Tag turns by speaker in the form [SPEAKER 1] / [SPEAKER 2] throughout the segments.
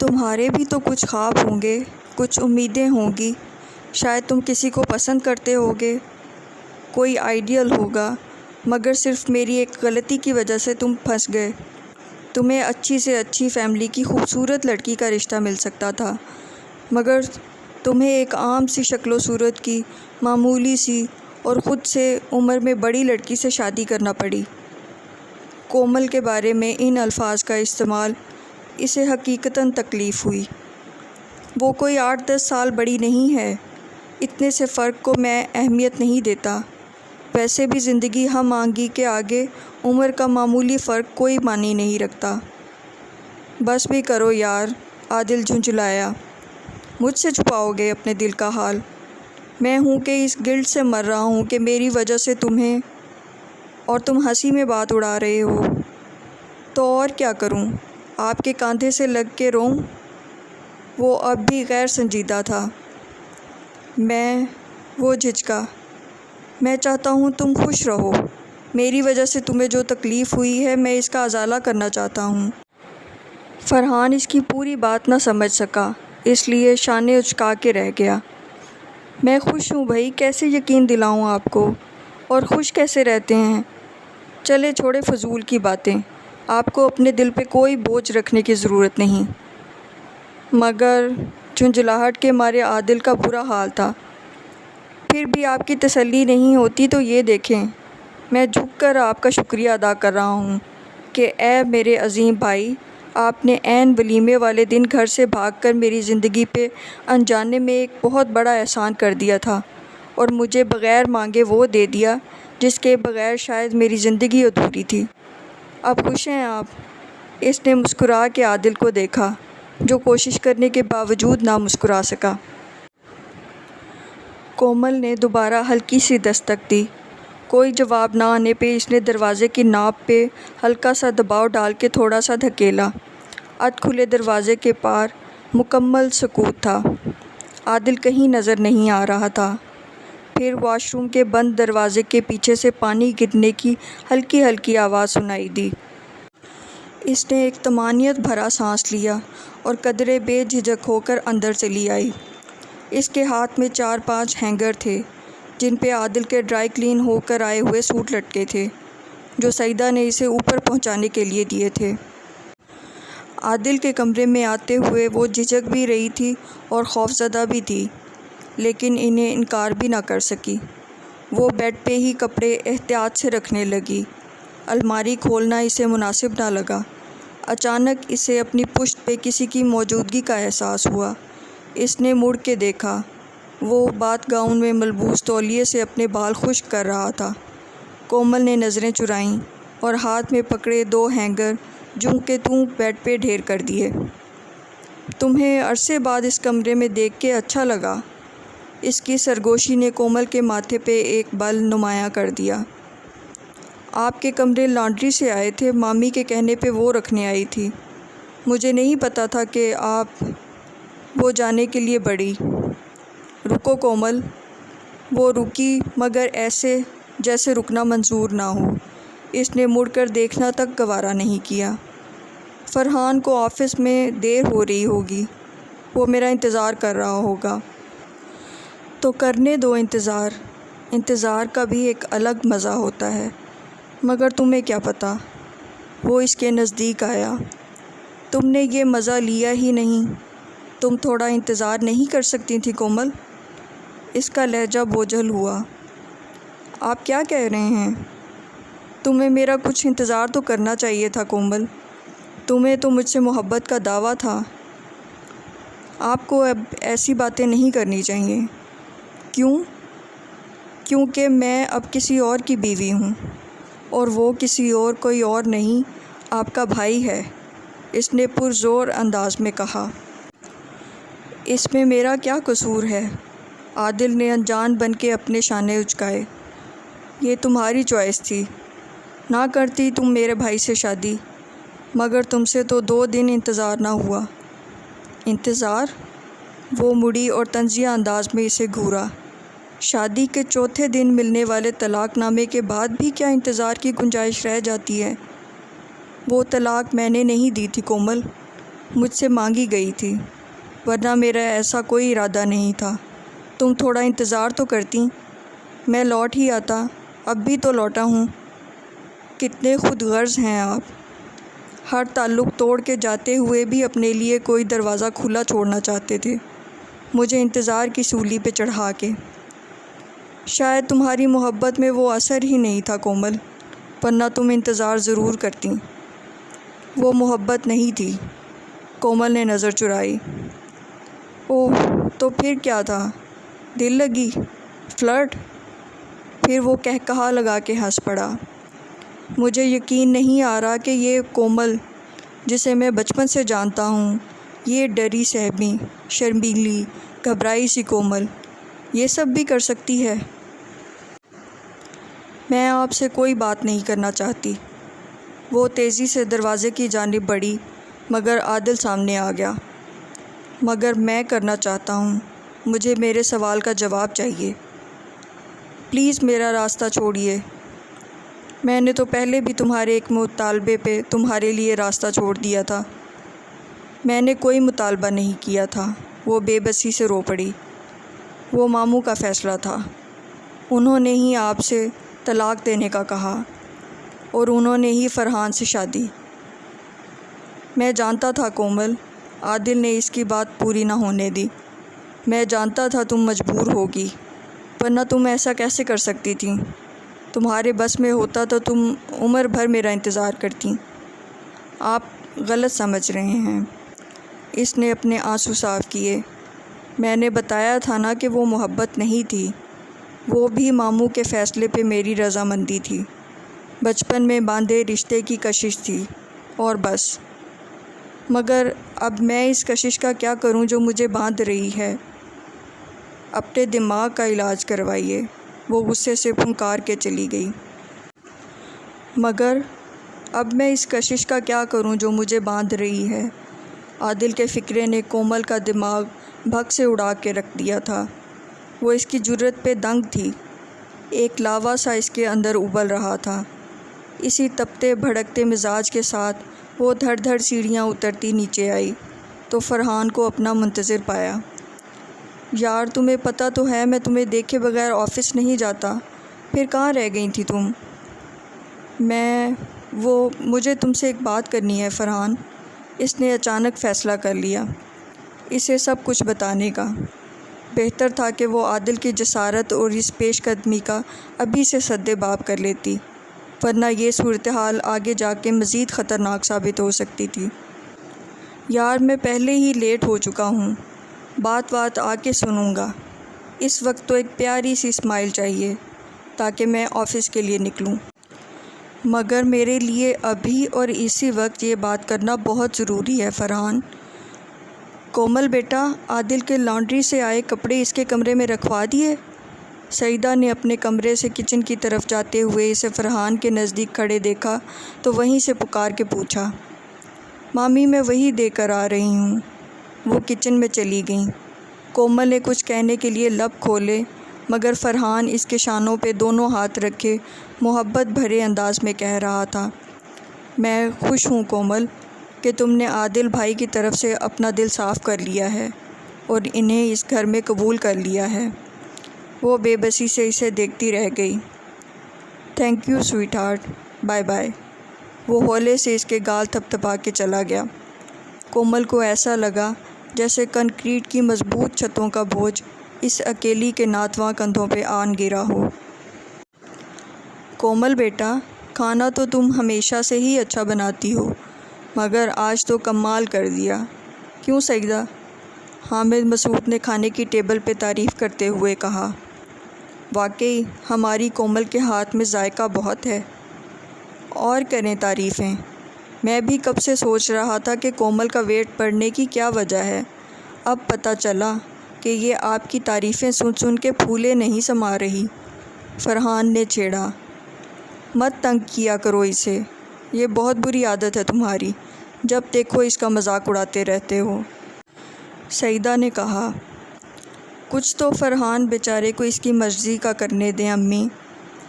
[SPEAKER 1] تمہارے بھی تو کچھ خواب ہوں گے، کچھ امیدیں ہوں گی، شاید تم کسی کو پسند کرتے ہوگے، کوئی آئیڈیل ہوگا، مگر صرف میری ایک غلطی کی وجہ سے تم پھنس گئے۔ تمہیں اچھی سے اچھی فیملی کی خوبصورت لڑکی کا رشتہ مل سکتا تھا، مگر تمہیں ایک عام سی شکل و صورت کی معمولی سی اور خود سے عمر میں بڑی لڑکی سے شادی کرنا پڑی۔ کومل کے بارے میں ان الفاظ کا استعمال اسے حقیقتاً تکلیف ہوئی۔ وہ کوئی 8-10 سال بڑی نہیں ہے، اتنے سے فرق کو میں اہمیت نہیں دیتا۔ ویسے بھی زندگی ہم آہنگی کے آگے عمر کا معمولی فرق کوئی معنی نہیں رکھتا۔ بس بھی کرو یار، عادل جھنجھلایا۔ مجھ سے چھپاؤ گے اپنے دل کا حال؟ میں ہوں کہ اس گلٹ سے مر رہا ہوں کہ میری وجہ سے تمہیں، اور تم ہنسی میں بات اڑا رہے ہو۔ تو اور کیا کروں، آپ کے کاندھے سے لگ کے روؤں؟ وہ اب بھی غیر سنجیدہ تھا۔ وہ جھجکا۔ میں چاہتا ہوں تم خوش رہو۔ میری وجہ سے تمہیں جو تکلیف ہوئی ہے میں اس کا ازالہ کرنا چاہتا ہوں۔ فرحان اس کی پوری بات نہ سمجھ سکا، اس لیے شانے اچکا کے رہ گیا۔ میں خوش ہوں بھائی، کیسے یقین دلاؤں آپ کو؟ اور خوش کیسے رہتے ہیں؟ چلے چھوڑے فضول کی باتیں، آپ کو اپنے دل پہ کوئی بوجھ رکھنے کی ضرورت نہیں۔ مگر جھنجھلاہٹ کے مارے عادل کا برا حال تھا۔ پھر بھی آپ کی تسلی نہیں ہوتی تو یہ دیکھیں، میں جھک کر آپ کا شکریہ ادا کر رہا ہوں کہ اے میرے عظیم بھائی، آپ نے عین ولیمے والے دن گھر سے بھاگ کر میری زندگی پہ انجانے میں ایک بہت بڑا احسان کر دیا تھا، اور مجھے بغیر مانگے وہ دے دیا جس کے بغیر شاید میری زندگی ادھوری تھی۔ اب خوش ہیں آپ؟ اس نے مسکرا کے عادل کو دیکھا، جو کوشش کرنے کے باوجود نہ مسکرا سکا۔ کومل نے دوبارہ ہلکی سی دستک دی۔ کوئی جواب نہ آنے پہ اس نے دروازے کی ناپ پہ ہلکا سا دباؤ ڈال کے تھوڑا سا دھکیلا۔ ادھ کھلے دروازے کے پار مکمل سکوت تھا۔ عادل کہیں نظر نہیں آ رہا تھا۔ پھر واش روم کے بند دروازے کے پیچھے سے پانی گرنے کی ہلکی ہلکی آواز سنائی دی۔ اس نے ایک طمانینت بھرا سانس لیا اور قدرے بے جھجک ہو کر اندر چلی آئی۔ اس کے ہاتھ میں 4-5 ہینگر تھے، جن پہ عادل کے ڈرائی کلین ہو کر آئے ہوئے سوٹ لٹکے تھے، جو سعیدہ نے اسے اوپر پہنچانے کے لیے دیے تھے۔ عادل کے کمرے میں آتے ہوئے وہ جھجک بھی رہی تھی اور خوفزدہ بھی تھی، لیکن انہیں انکار بھی نہ کر سکی۔ وہ بیڈ پہ ہی کپڑے احتیاط سے رکھنے لگی۔ الماری کھولنا اسے مناسب نہ لگا۔ اچانک اسے اپنی پشت پہ کسی کی موجودگی کا احساس ہوا۔ اس نے مڑ کے دیکھا، وہ بات گاؤن میں ملبوس تولیے سے اپنے بال خشک کر رہا تھا۔ کومل نے نظریں چرائیں اور ہاتھ میں پکڑے 2 ہینگر جوں کہ توں بیڈ پہ ڈھیر کر دیے۔ تمہیں عرصے بعد اس کمرے میں دیکھ کے اچھا لگا؟ اس کی سرگوشی نے کومل کے ماتھے پہ ایک بل نمایاں کر دیا۔ آپ کے کمرے لانڈری سے آئے تھے، مامی کے کہنے پہ وہ رکھنے آئی تھی۔ مجھے نہیں پتا تھا کہ آپ… وہ جانے کے لیے بڑھی۔ رکو کومل۔ وہ رکی، مگر ایسے جیسے رکنا منظور نہ ہو۔ اس نے مڑ کر دیکھنا تک گوارا نہیں کیا۔ فرحان کو آفس میں دیر ہو رہی ہوگی، وہ میرا انتظار کر رہا ہوگا۔ تو کرنے دو انتظار۔ انتظار کا بھی ایک الگ مزہ ہوتا ہے، مگر تمہیں کیا پتہ۔ وہ اس کے نزدیک آیا۔ تم نے یہ مزہ لیا ہی نہیں، تم تھوڑا انتظار نہیں کر سکتی تھی کومل؟ اس کا لہجہ بوجھل ہوا۔ آپ کیا کہہ رہے ہیں؟ تمہیں میرا کچھ انتظار تو کرنا چاہیے تھا کومل، تمہیں تو مجھ سے محبت کا دعویٰ تھا۔ آپ کو اب ایسی باتیں نہیں کرنی چاہیے۔ کیوں؟ کیونکہ میں اب کسی اور کی بیوی ہوں، اور وہ کسی اور کوئی اور نہیں، آپ کا بھائی ہے، اس نے پرزور انداز میں کہا۔ اس میں میرا کیا قصور ہے؟ عادل نے انجان بن کے اپنے شانے اچکائے۔ یہ تمہاری چوائس تھی، نہ کرتی تم میرے بھائی سے شادی، مگر تم سے تو 2 دن انتظار نہ ہوا۔ انتظار؟ وہ مڑی اور طنزیہ انداز میں اسے گھورا۔ شادی کے چوتھے دن ملنے والے طلاق نامے کے بعد بھی کیا انتظار کی گنجائش رہ جاتی ہے؟ وہ طلاق میں نے نہیں دی تھی کومل، مجھ سے مانگی گئی تھی، ورنہ میرا ایسا کوئی ارادہ نہیں تھا۔ تم تھوڑا انتظار تو کرتی، میں لوٹ ہی آتا۔ اب بھی تو لوٹا ہوں۔ کتنے خود غرض ہیں آپ، ہر تعلق توڑ کے جاتے ہوئے بھی اپنے لیے کوئی دروازہ کھلا چھوڑنا چاہتے تھے، مجھے انتظار کی سولی پہ چڑھا کے۔ شاید تمہاری محبت میں وہ اثر ہی نہیں تھا کومل، ورنہ تم انتظار ضرور کرتی۔ وہ محبت نہیں تھی، کومل نے نظر چرائی۔ اوہ، تو پھر کیا تھا؟ دل لگی، فلرٹ؟ پھر وہ قہقہا لگا کے ہنس پڑا۔ مجھے یقین نہیں آ رہا کہ یہ کومل جسے میں بچپن سے جانتا ہوں، یہ ڈری سہمی، شرمیلی، گھبرائی سی کومل، یہ سب بھی کر سکتی ہے۔ میں آپ سے کوئی بات نہیں کرنا چاہتی۔ وہ تیزی سے دروازے کی جانب بڑھی، مگر عادل سامنے آ گیا۔ مگر میں کرنا چاہتا ہوں، مجھے میرے سوال کا جواب چاہیے۔ پلیز میرا راستہ چھوڑیے۔ میں نے تو پہلے بھی تمہارے ایک مطالبے پہ تمہارے لیے راستہ چھوڑ دیا تھا۔ میں نے کوئی مطالبہ نہیں کیا تھا۔ وہ بے بسی سے رو پڑی۔ وہ ماموں کا فیصلہ تھا، انہوں نے ہی آپ سے طلاق دینے کا کہا، اور انہوں نے ہی فرحان سے شادی۔ میں جانتا تھا کومل، عادل نے اس کی بات پوری نہ ہونے دی، میں جانتا تھا تم مجبور ہوگی، ورنہ تم ایسا کیسے کر سکتی تھیں؟ تمہارے بس میں ہوتا تو تم عمر بھر میرا انتظار کرتی۔ آپ غلط سمجھ رہے ہیں۔ اس نے اپنے آنسو صاف کیے۔ میں نے بتایا تھا نا کہ وہ محبت نہیں تھی، وہ بھی ماموں کے فیصلے پہ میری رضامندی تھی، بچپن میں باندھے رشتے کی کشش تھی، اور بس۔ مگر اب میں اس کشش کا کیا کروں جو مجھے باندھ رہی ہے؟ اپنے دماغ کا علاج کروائیے۔ وہ غصے سے پھنکار کے چلی گئی۔ مگر اب میں اس کشش کا کیا کروں جو مجھے باندھ رہی ہے؟ عادل کے فکرے نے کومل کا دماغ بھگ سے اڑا کے رکھ دیا تھا۔ وہ اس کی جرأت پہ دنگ تھی، ایک لاوا سا اس کے اندر ابل رہا تھا۔ اسی تپتے بھڑکتے مزاج کے ساتھ وہ دھڑ دھڑ سیڑھیاں اترتی نیچے آئی تو فرحان کو اپنا منتظر پایا۔ یار، تمہیں پتہ تو ہے میں تمہیں دیکھے بغیر آفس نہیں جاتا، پھر کہاں رہ گئی تھی تم؟ مجھے تم سے ایک بات کرنی ہے فرحان۔ اس نے اچانک فیصلہ کر لیا اسے سب کچھ بتانے کا۔ بہتر تھا کہ وہ عادل کی جسارت اور اس پیش قدمی کا ابھی سے سد باب کر لیتی، ورنہ یہ صورتحال آگے جا کے مزید خطرناک ثابت ہو سکتی تھی۔ یار، میں پہلے ہی لیٹ ہو چکا ہوں، بات آ کے سنوں گا۔ اس وقت تو ایک پیاری سی اسمائل چاہیے تاکہ میں آفس کے لیے نکلوں۔ مگر میرے لیے ابھی اور اسی وقت یہ بات کرنا بہت ضروری ہے فرحان۔ کومل بیٹا، عادل کے لانڈری سے آئے کپڑے اس کے کمرے میں رکھوا دیے؟ سعیدہ نے اپنے کمرے سے کچن کی طرف جاتے ہوئے اسے فرحان کے نزدیک کھڑے دیکھا تو وہیں سے پکار کے پوچھا۔ مامی، میں وہی دے کر آ رہی ہوں۔ وہ کچن میں چلی گئیں۔ کومل نے کچھ کہنے کے لیے لب کھولے، مگر فرحان اس کے شانوں پہ دونوں ہاتھ رکھے محبت بھرے انداز میں کہہ رہا تھا، میں خوش ہوں کومل کہ تم نے عادل بھائی کی طرف سے اپنا دل صاف کر لیا ہے اور انہیں اس گھر میں قبول کر لیا ہے۔ وہ بے بسی سے اسے دیکھتی رہ گئی۔ Thank you sweetheart, bye bye. وہ ہولے سے اس کے گال تھپ تھپا کے چلا گیا۔ کومل کو ایسا لگا جیسے کنکریٹ کی مضبوط چھتوں کا بوجھ اس اکیلی کے ناتواں کندھوں پہ آن گرا ہو۔ کومل بیٹا، کھانا تو تم ہمیشہ سے ہی اچھا بناتی ہو، مگر آج تو کمال کر دیا۔ کیوں سعیدہ؟ حامد مسعود نے کھانے کی ٹیبل پہ تعریف کرتے ہوئے کہا۔ واقعی ہماری کومل کے ہاتھ میں ذائقہ بہت ہے۔ اور کریں تعریفیں، میں بھی کب سے سوچ رہا تھا کہ کومل کا ویٹ بڑھنے کی کیا وجہ ہے۔ اب پتہ چلا کہ یہ آپ کی تعریفیں سن کے پھولے نہیں سما رہی۔ فرحان نے چھیڑا۔ مت تنگ کیا کرو اسے، یہ بہت بری عادت ہے تمہاری، جب دیکھو اس کا مذاق اڑاتے رہتے ہو۔ سعیدہ نے کہا۔ کچھ تو فرحان بیچارے کو اس کی مرضی کا کرنے دیں امی۔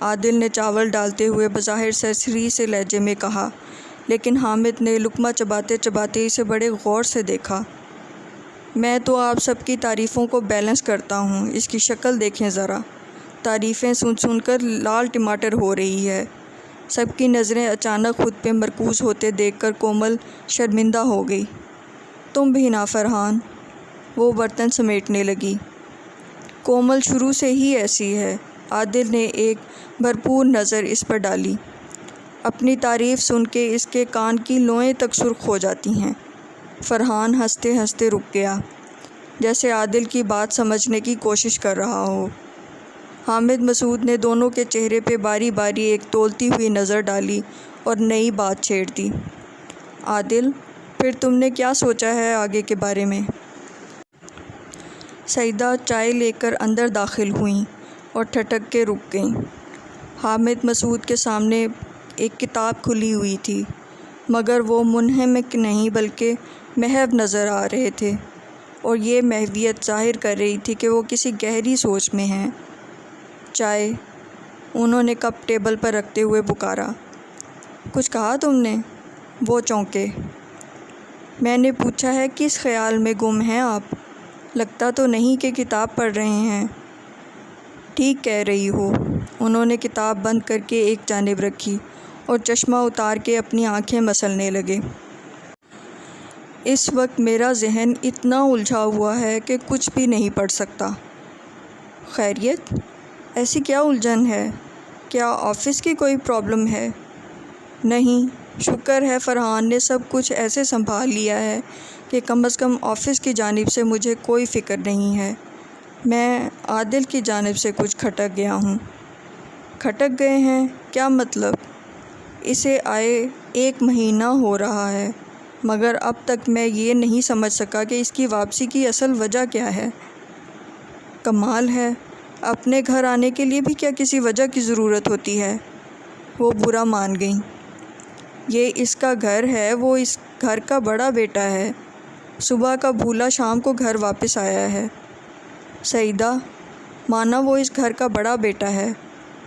[SPEAKER 1] عادل نے چاول ڈالتے ہوئے بظاہر سرسری سے لہجے میں کہا۔ لیکن حامد نے لقمہ چباتے چباتے اسے بڑے غور سے دیکھا۔ میں تو آپ سب کی تعریفوں کو بیلنس کرتا ہوں، اس کی شکل دیکھیں ذرا، تعریفیں سن سن کر لال ٹماٹر ہو رہی ہے۔ سب کی نظریں اچانک خود پہ مرکوز ہوتے دیکھ کر کومل شرمندہ ہو گئی۔ تم بھی نا فرحان، وہ برتن سمیٹنے لگی۔ کومل شروع سے ہی ایسی ہے، عادل نے ایک بھرپور نظر اس پر ڈالی۔ اپنی تعریف سن کے اس کے کان کی لوئیں تک سرخ ہو جاتی ہیں۔ فرحان ہنستے ہنستے رک گیا، جیسے عادل کی بات سمجھنے کی کوشش کر رہا ہو۔ حامد مسعود نے دونوں کے چہرے پہ باری باری ایک تولتی ہوئی نظر ڈالی اور نئی بات چھیڑ دی۔ عادل، پھر تم نے کیا سوچا ہے آگے کے بارے میں؟ سعیدہ چائے لے کر اندر داخل ہوئیں اور ٹھٹک کے رک گئیں۔ حامد مسعود کے سامنے ایک کتاب کھلی ہوئی تھی، مگر وہ منہمک نہیں بلکہ محو نظر آ رہے تھے، اور یہ محویت ظاہر کر رہی تھی کہ وہ کسی گہری سوچ میں ہیں۔ چائے، انہوں نے کپ ٹیبل پر رکھتے ہوئے پکارا۔ کچھ کہا تم نے؟ وہ چونکے۔ میں نے پوچھا ہے کس خیال میں گم ہیں آپ؟ لگتا تو نہیں کہ کتاب پڑھ رہے ہیں۔ ٹھیک کہہ رہی ہو۔ انہوں نے کتاب بند کر کے ایک جانب رکھی اور چشمہ اتار کے اپنی آنکھیں مسلنے لگے۔ اس وقت میرا ذہن اتنا الجھا ہوا ہے کہ کچھ بھی نہیں پڑھ سکتا۔ خیریت؟ ایسی کیا الجھن ہے؟ کیا آفس کی کوئی پرابلم ہے؟ نہیں، شکر ہے فرحان نے سب کچھ ایسے سنبھال لیا ہے کہ کم از کم آفس کی جانب سے مجھے کوئی فکر نہیں ہے۔ میں عادل کی جانب سے کچھ کھٹک گیا ہوں۔ کھٹک گئے ہیں؟ کیا مطلب؟ اسے آئے 1 مہینہ ہو رہا ہے، مگر اب تک میں یہ نہیں سمجھ سکا کہ اس کی واپسی کی اصل وجہ کیا ہے۔ کمال ہے، اپنے گھر آنے کے لیے بھی کیا کسی وجہ کی ضرورت ہوتی ہے؟ وہ برا مان گئیں۔ یہ اس کا گھر ہے، وہ اس گھر کا بڑا بیٹا ہے، صبح کا بھولا شام کو گھر واپس آیا ہے۔ سعیدہ، مانا وہ اس گھر کا بڑا بیٹا ہے،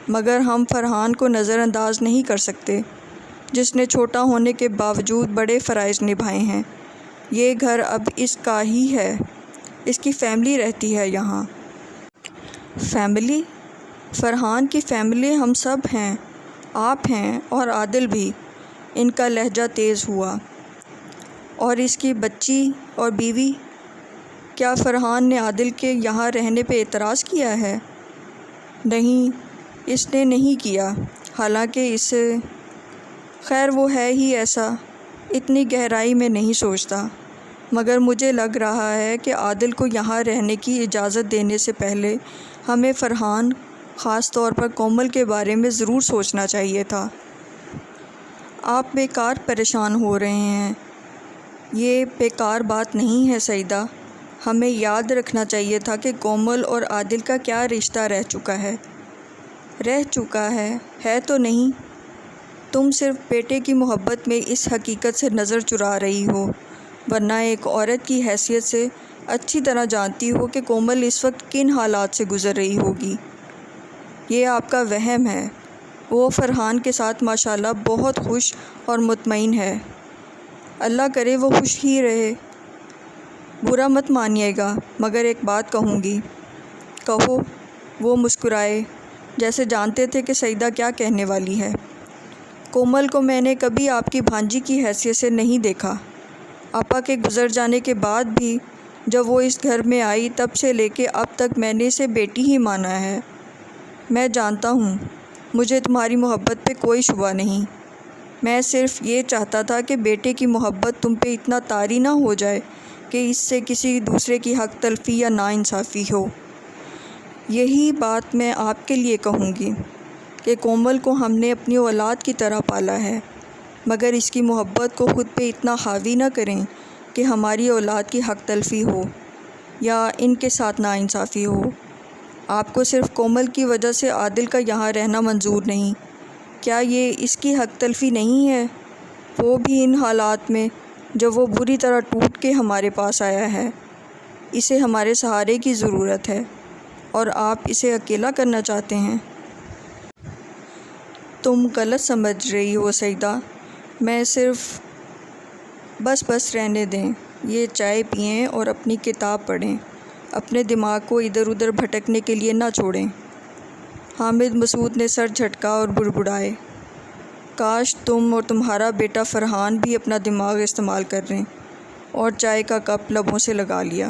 [SPEAKER 1] مگر ہم فرحان کو نظر انداز نہیں کر سکتے، جس نے چھوٹا ہونے کے باوجود بڑے فرائض نبھائے ہیں۔ یہ گھر اب اس کا ہی ہے، اس کی فیملی رہتی ہے یہاں۔ فیملی؟ فرحان کی فیملی ہم سب ہیں، آپ ہیں اور عادل بھی۔ ان کا لہجہ تیز ہوا۔ اور اس کی بچی اور بیوی؟ کیا فرحان نے عادل کے یہاں رہنے پہ اعتراض کیا ہے؟ نہیں، اس نے نہیں کیا، حالانکہ اسے خیر وہ ہے ہی ایسا، اتنی گہرائی میں نہیں سوچتا، مگر مجھے لگ رہا ہے کہ عادل کو یہاں رہنے کی اجازت دینے سے پہلے ہمیں فرحان، خاص طور پر کومل کے بارے میں ضرور سوچنا چاہیے تھا۔ آپ بیکار پریشان ہو رہے ہیں۔ یہ بیکار بات نہیں ہے سعیدہ، ہمیں یاد رکھنا چاہیے تھا کہ کومل اور عادل کا کیا رشتہ رہ چکا ہے تو نہیں۔ تم صرف بیٹے کی محبت میں اس حقیقت سے نظر چرا رہی ہو، ورنہ ایک عورت کی حیثیت سے اچھی طرح جانتی ہو کہ کومل اس وقت کن حالات سے گزر رہی ہوگی۔ یہ آپ کا وہم ہے۔ وہ فرحان کے ساتھ ماشاءاللہ بہت خوش اور مطمئن ہے۔ اللہ کرے وہ خوش ہی رہے۔ برا مت مانیے گا، مگر ایک بات کہوں گی۔ کہو۔ وہ مسکرائے، جیسے جانتے تھے کہ سعیدہ کیا کہنے والی ہے۔ کومل کو میں نے کبھی آپ کی بھانجی کی حیثیت سے نہیں دیکھا۔ آپا کے گزر جانے کے بعد بھی جب وہ اس گھر میں آئی تب سے لے کے اب تک میں نے اسے بیٹی ہی مانا ہے۔ میں جانتا ہوں، مجھے تمہاری محبت پہ کوئی شبہ نہیں۔ میں صرف یہ چاہتا تھا کہ بیٹے کی محبت تم پہ اتنا طاری نہ ہو جائے کہ اس سے کسی دوسرے کی حق تلفی یا ناانصافی ہو۔ یہی بات میں آپ کے لیے کہوں گی کہ کومل کو ہم نے اپنی اولاد کی طرح پالا ہے، مگر اس کی محبت کو خود پہ اتنا حاوی نہ کریں کہ ہماری اولاد کی حق تلفی ہو یا ان کے ساتھ ناانصافی ہو۔ آپ کو صرف کومل کی وجہ سے عادل کا یہاں رہنا منظور نہیں، کیا یہ اس کی حق تلفی نہیں ہے؟ وہ بھی ان حالات میں جب وہ بری طرح ٹوٹ کے ہمارے پاس آیا ہے۔ اسے ہمارے سہارے کی ضرورت ہے، اور آپ اسے اکیلا کرنا چاہتے ہیں۔ تم غلط سمجھ رہی ہو سعیدہ، میں صرف بس رہنے دیں، یہ چائے پئیں اور اپنی کتاب پڑھیں، اپنے دماغ کو ادھر ادھر بھٹکنے کے لیے نہ چھوڑیں۔ حامد مسعود نے سر جھٹکا اور بڑبڑائے، کاش تم اور تمہارا بیٹا فرحان بھی اپنا دماغ استعمال کر رہے اور چائے کا کپ لبوں سے لگا لیا۔